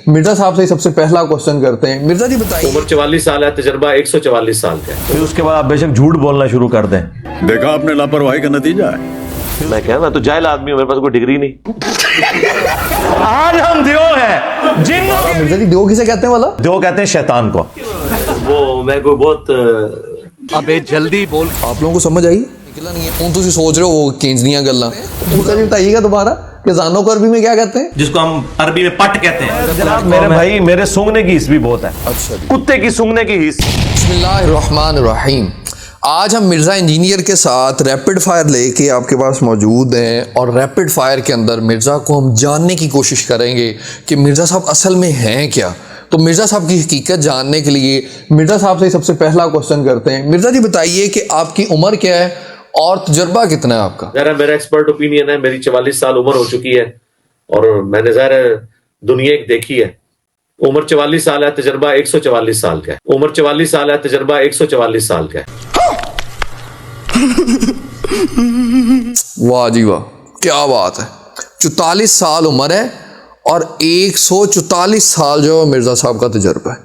मिर्जा साहब से सबसे पहला क्वेश्चन करते हैं। मिर्जा जी बताइए, उम्र 44 साल है, तजर्बा 144 साल का है। फिर उसके बाद आप बेशक झूठ बोलना शुरू कर दें। देखा आपने लापरवाही का नतीजा है। मैं क्या, मैं तो जाहिल आदमी हूं, मेरे पास कोई डिग्री नहीं। आज हम दियो हैं जिन्नों के। मिर्जा जी दियो किसे कहते हैं वाला? दियो कहते हैं शैतान को। वो मैं कोई बहुत अबे जल्दी बोल। आप लोगों को समझ आई? निकला नहीं है। तुम सोच रहे हो वो केंजनियां गल्ला। मिर्जा जी बताइएगा दोबारा कि जानो को अरबी में क्या कहते हैं? जिसको हम अरबी में पट कहते हैं। जनाब मेरे भाई, मेरे सूंघने की हिस्स भी बहुत है। अच्छा जी। कुत्ते की सूंघने की हिस्स। बिस्मिल्लाहिर्रहमानिर्रहीम। आज हम मिर्जा इंजीनियर के साथ रैपिड फायर लेके आपके पास मौजूद हैं और रैपिड फायर के अंदर मिर्जा को हम जानने की कोशिश करेंगे कि मिर्जा साहब असल में हैं क्या। तो मिर्जा साहब की हकीकत जानने के लिए मिर्जा साहब से सबसे पहला क्वेश्चन करते हैं। मिर्जा जी बताइए कि आपकी उम्र क्या है और तजुर्बा कितना है आपका? मेरा एक्सपर्ट ओपिनियन है, मेरी 44 साल उम्र हो चुकी है और मैंने ज़ाहिर दुनिया एक देखी है। उम्र 44 साल है, तजर्बा 144 साल का है। उम्र 44 साल है, तजर्बा 144 साल का है। वाह जी वाह, क्या बात है। 44 साल उम्र है और 144 साल जो मिर्जा साहब का तजर्बा है।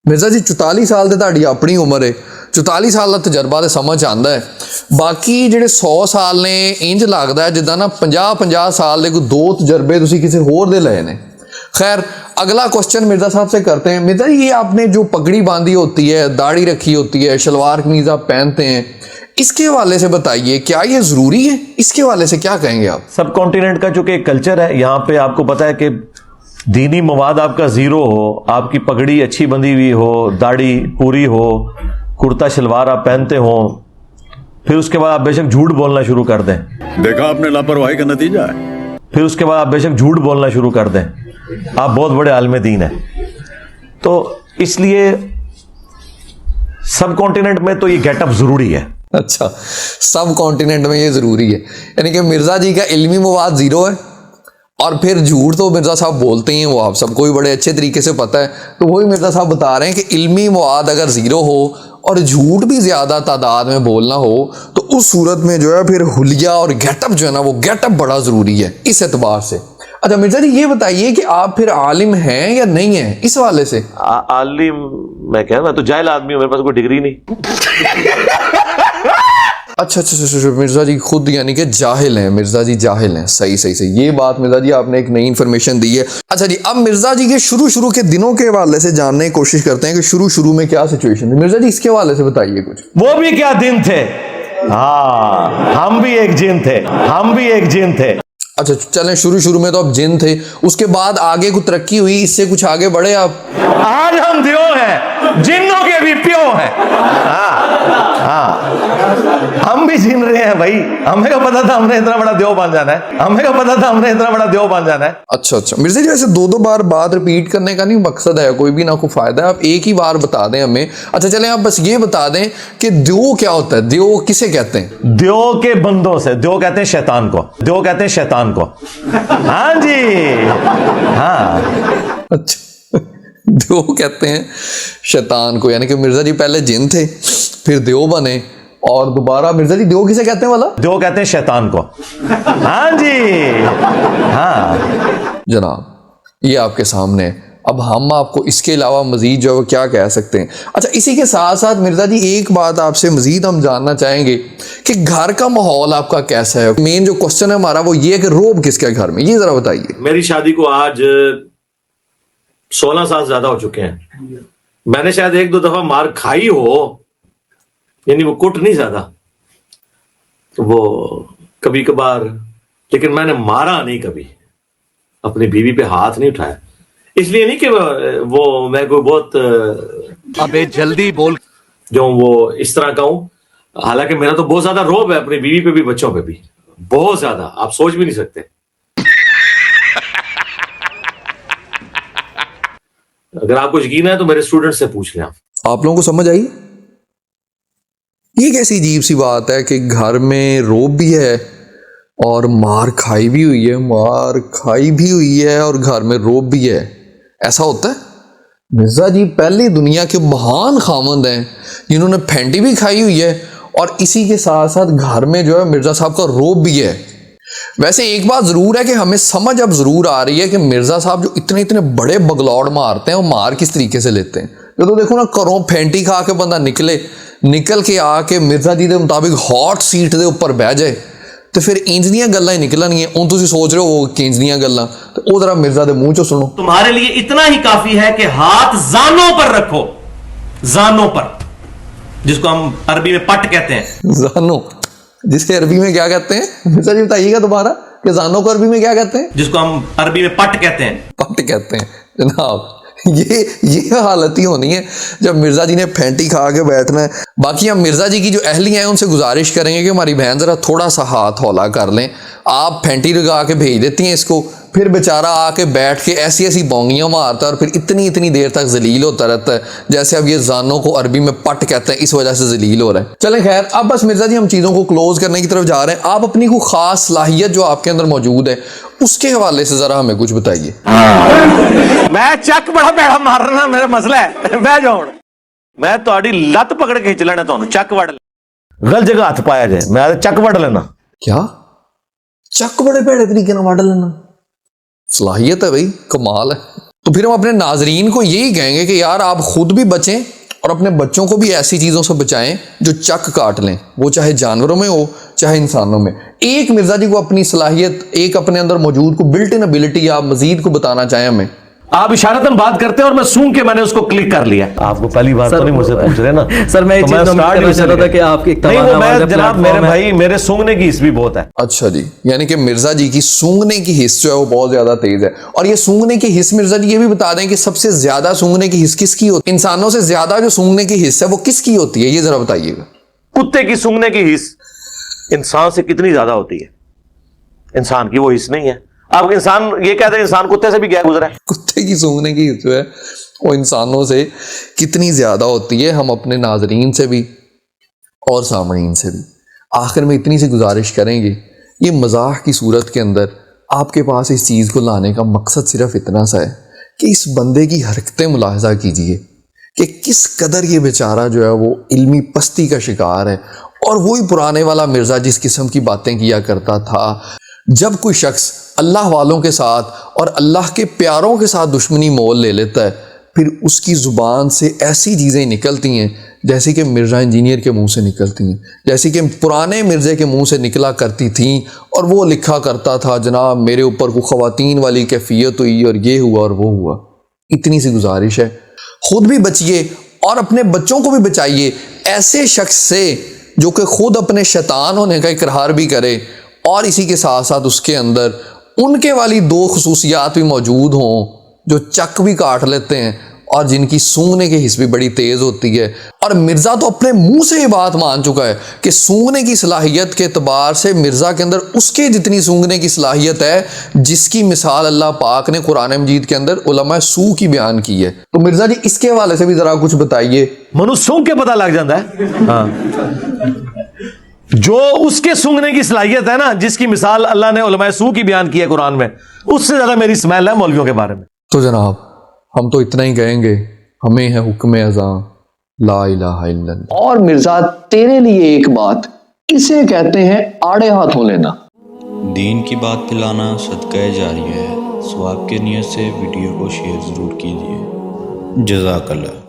मिर्जा जी 44 साल ਤੇ ਤੁਹਾਡੀ ਆਪਣੀ ਉਮਰ ਹੈ। 44 ਸਾਲ ਦਾ ਤਜਰਬਾ ਤੇ ਸਮਝ ਆਂਦਾ ਹੈ। ਬਾਕੀ ਜਿਹੜੇ 100 ਸਾਲ ਨੇ ਇੰਜ ਲੱਗਦਾ ਹੈ ਜਿੱਦਾਂ ਨਾ 50 ਸਾਲ ਦੇ ਕੋਈ ਦੋ ਤਜਰਬੇ ਤੁਸੀਂ ਕਿਸੇ ਹੋਰ ਦੇ ਲਏ ਨੇ। खैर अगला क्वेश्चन मिर्जा साहब से करते हैं। मिर्जा जी ये आपने जो पगड़ी बांधी होती है, दाढ़ी रखी होती है, शलवार कमीज आप पहनते हैं, इसके हवाले से बताइए क्या ये ज़रूरी है? इसके हवाले से क्या कहेंगे आप? सब कॉन्टिनेंट का चूंकि एक कल्चर है, यहाँ पे आपको पता है कि दीनी मवाद आपका जीरो हो, आपकी पगड़ी अच्छी बंधी हुई हो, दाढ़ी पूरी हो, कुर्ता शलवार आप पहनते हो, फिर उसके बाद आप बेशक झूठ बोलना शुरू कर दें। देखा आपने लापरवाही का नतीजा है। फिर उसके बाद आप बेशक झूठ बोलना शुरू कर दें। आप बहुत बड़े आलिम दीन हैं, तो इसलिए सब कॉन्टिनेंट में तो ये गेटअप जरूरी है। अच्छा, सब कॉन्टिनेंट में ये ज़रूरी है, यानी कि मिर्ज़ा जी का इल्मी मवाद ज़ीरो है और फिर झूठ तो मिर्ज़ा साहब बोलते ही हैं, वो आप सबको भी बड़े अच्छे तरीके से पता है। तो वही मिर्ज़ा साहब बता रहे हैं कि इल्मी मवाद अगर ज़ीरो हो और झूठ भी ज़्यादा तादाद में बोलना हो तो उस सूरत में जो है फिर हुलिया और गेटअप जो है ना, वो गेटअप बड़ा ज़रूरी है इस एतबार से। अच्छा मिर्ज़ा जी ये बताइए कि आप फिर आलिम हैं या नहीं हैं इस हवाले से? आलिम मैं क्या, मैं तो जाहिल आदमी हूं, मेरे पास कोई डिग्री नहीं। अच्छा, मिर्ज़ा जी खुद यानी कि जाहिल हैं। मिर्ज़ा जी जाहिल हैं। सही ये बात मिर्ज़ा जी आपने एक नई इन्फॉर्मेशन दी है। अच्छा जी, अब मिर्ज़ा जी के शुरू के दिनों के हवाले से जानने की कोशिश करते हैं कि शुरू में क्या सिचुएशन थी। मिर्ज़ा जी इसके हवाले से बताइए कुछ। वो भी क्या दिन थे। हाँ, हम भी एक जिन थे। अच्छा चलें, शुरू में तो आप जिन थे, उसके बाद आगे कुछ तरक्की हुई, इससे कुछ आगे बढ़े आप? आज हम दियो हैं जिन्नों के भी प्यो हैं। हाँ, हम भी जिन रहे हैं भाई। हमें क्या पता था हमने इतना बड़ा देव बन जाना है। अच्छा मिर्ज़ा जी ऐसे दो बार बात रिपीट करने का नहीं मकसद है, कोई भी ना कोई फायदा है, आप एक ही बार बता दें हमें। अच्छा चलें, आप बस ये बता दें कि देव क्या होता है, देव किसे कहते हैं? देव के बंदों से, देव कहते हैं शैतान को। हाँ जी, हाँ। अच्छा, देव कहते हैं शैतान को, यानी कि मिर्ज़ा जी पहले जिन थे फिर देव बने और दोबारा। मिर्ज़ा जी देव किसे कहते हैं वाला? देव कहते हैं शैतान को। हाँ जी, हाँ जनाब ये आपके सामने है। अब हम आपको इसके अलावा मजीद जो है क्या कह सकते हैं। अच्छा इसी के साथ साथ मिर्ज़ा जी एक बात आपसे मजीद हम जानना चाहेंगे कि घर का माहौल आपका कैसा है। मेन जो क्वेश्चन है हमारा वो ये है कि रोब किसके घर में, ये जरा बताइए। मेरी शादी को आज 16 साल ज्यादा हो चुके हैं। मैंने शायद 1-2 दफा मार खाई हो, यानी वो कुट नहीं ज्यादा, तो वो कभी कभार, लेकिन मैंने मारा नहीं कभी, अपनी बीवी पे हाथ नहीं उठाया। इसलिए नहीं कि वो मैं कोई बहुत अबे जल्दी बोल जो वो इस तरह का हूं। हालांकि मेरा तो बहुत ज्यादा रोब है अपनी बीवी पे भी, बच्चों पे भी, बहुत ज्यादा, आप सोच भी नहीं सकते। अगर आपको यकीन है तो मेरे स्टूडेंट से पूछ लें। आप लोगों को समझ आई? ये कैसी अजीब सी बात है कि घर में रोब भी है और मार खाई भी हुई है और घर में रोब भी है। ऐसा होता है? मिर्ज़ा जी पहली दुनिया के महान खामंद हैं जिन्होंने फेंटी भी खाई हुई है और इसी के साथ साथ घर में जो है मिर्ज़ा साहब का रोब भी है। वैसे एक बात जरूर है कि हमें समझ अब जरूर आ रही है कि मिर्जा साहब जो इतने इतने बड़े बगलौड़ मारते हैं वो मार किस तरीके से लेते हैं। तो देखो ना, घरों फेंटी खा के बंदा निकल के आके मिर्जा जी के मुताबिक हॉट सीट के उपर बह जाए तो फिर इंज दियां गल्लां ही निकलणगियां। हुण तुसीं सोच रहे हो कि इंज दियां गल्लां, तो वो जरा मिर्जा के मुंह चों सुनो। तुम्हारे लिए इतना ही काफी है कि हाथ जानों पर रखो, जानों पर, जिसको हम अरबी में पट कहते हैं। जानो, जिसे अरबी में क्या कहते हैं मिर्जा जी बताइएगा दोबारा कि जानो को अरबी में क्या कहते हैं? जिसको हम अरबी में पट कहते हैं। पट कहते हैं जनाब। ये हालत ही होनी है जब मिर्जा जी ने फेंटी खा के बैठना है। बाकी हम मिर्जा जी की जो अहलियां हैं उनसे गुजारिश करेंगे कि हमारी बहन जरा थोड़ा सा हाथ हौला कर लें। आप फेंटी लगा के भेज देती हैं इसको, फिर बेचारा आके बैठ के ऐसी ऐसी बोंगियां मारता है और फिर इतनी इतनी देर तक जलील होता रहता है, जैसे अब ये जानों को अरबी में पट कहते हैं, इस वजह से जलील हो रहा है। चलें खैर, अब बस मिर्जा जी हम चीज़ों को क्लोज करने की तरफ जा रहे हैं। आप अपनी कोई खास सलाहियत जो आपके अंदर मौजूद है उसके हवाले से ज़रा हमें कुछ बताइए। मैं चक बड़ा पैड़ा मार रहा, मेरा मसला है। बह जाओ, मैं तुम्हारी लत पकड़ के खिंच लेना, तुहानू चक वड़ गलत जगह हथ पाया जाए, मैं चक वड़ लेना। क्या चक बड़े भैड़े तरीके वड़ लेना? सलाहियत है भाई, कमाल है। तो फिर हम अपने नाजरीन को यही कहेंगे कि यार आप खुद भी बचें और अपने बच्चों को भी ऐसी चीज़ों से बचाएं जो चक काट लें, वो चाहे जानवरों में हो चाहे इंसानों में। एक मिर्जा जी को अपनी सलाहियत, एक अपने अंदर मौजूद को बिल्ट इन एबिलिटी आप मजीद को बताना चाहें हमें? आप इशारतन बात करते हैं और मैं सूंघ के मैंने उसको क्लिक कर लिया। आपको पहली बार तो नहीं मुझसे पूछ रहे ना सर, मैं स्टार्ट नहीं कर रहा था कि आपकी एक नहीं, वो मैं जनाब मेरे प्लेटफॉर्म है। भाई मेरे सूंघने की हिस्स भी बहुत है। अच्छा जी, यानी कि मिर्जा जी की सूंघने की हिस्स जो है वो बहुत ज्यादा तेज है। और ये सूंघने की हिस्स मिर्जा जी ये भी बता दें कि सबसे ज्यादा सूंघने की हिस्स किसकी होती है? इंसानों से ज्यादा जो सूंघने की हिस्स है वो किसकी होती है, ये जरा बताइएगा। कुत्ते की सूंघने की हिस्स इंसान से कितनी ज्यादा होती है? इंसान की वो हिस्स नहीं है। आप इंसान ये कहते हैं इंसान कुत्ते से भी क्या गुजरा है? कुत्ते की सूंघने की हिस्स जो है वो इंसानों से कितनी ज्यादा होती है, हम अपने नाजरीन से भी और सामईन से भी आखिर में इतनी सी गुजारिश करेंगे, ये मजाक की सूरत के अंदर आपके पास इस चीज़ को लाने का मकसद सिर्फ इतना सा है कि इस बंदे की हरकतें मुलाहजा कीजिए कि किस कदर ये बेचारा जो है वो इल्मी पस्ती का शिकार है। और वही पुराने वाला मिर्ज़ा जिस किस्म की बातें किया करता था, जब कोई शख्स अल्लाह वालों के साथ और अल्लाह के प्यारों के साथ दुश्मनी मोल ले लेता है, फिर उसकी ज़ुबान से ऐसी चीज़ें निकलती हैं जैसे कि मिर्ज़ा इंजीनियर के मुंह से निकलती हैं, जैसे कि पुराने मिर्ज़े के मुंह से निकला करती थीं। और वो लिखा करता था, जनाब मेरे ऊपर को ख़वातीन वाली कैफियत हुई और ये हुआ और वो हुआ। इतनी सी गुजारिश है, खुद भी बचिए और अपने बच्चों को भी बचाइए ऐसे शख्स से जो कि खुद अपने शैतान होने का इकरार भी करे और इसी के साथ साथ उसके अंदर उनके वाली दो खसूसियात भी मौजूद हों, जो चक भी काट लेते हैं और जिनकी सूंघने की हिस्स भी बड़ी तेज़ होती है। और मिर्ज़ा तो अपने मुंह से ये बात मान चुका है कि सूंघने की सलाहियत के एतबार से मिर्ज़ा के अंदर उसके जितनी सूंघने की सलाहियत है जिसकी मिसाल अल्लाह पाक ने कुरान मजीद के अंदर उलमा सू की बयान की है। तो मिर्ज़ा जी इसके हवाले से भी ज़रा कुछ बताइए। मनुष्य सूंघ के पता लग जाता है। हाँ, जो उसके सूंघने की सलाहियत है ना, जिसकी मिसाल अल्लाह ने उलमा सू की बयान की है कुरान में, उससे ज्यादा मेरी स्मेल है मौलवियों के बारे में। तो जनाब हम तो इतना ही कहेंगे, हमें है हुक्म अज़ां ला इलाहा इल्लल्लाह। और मिर्जा तेरे लिए एक बात, इसे कहते हैं आड़े हाथों लेना। दीन की बात फैलाना सदका जारी है। सवाब की नियत से वीडियो को शेयर ज़रूर कीजिए। जज़ाकल्लाह।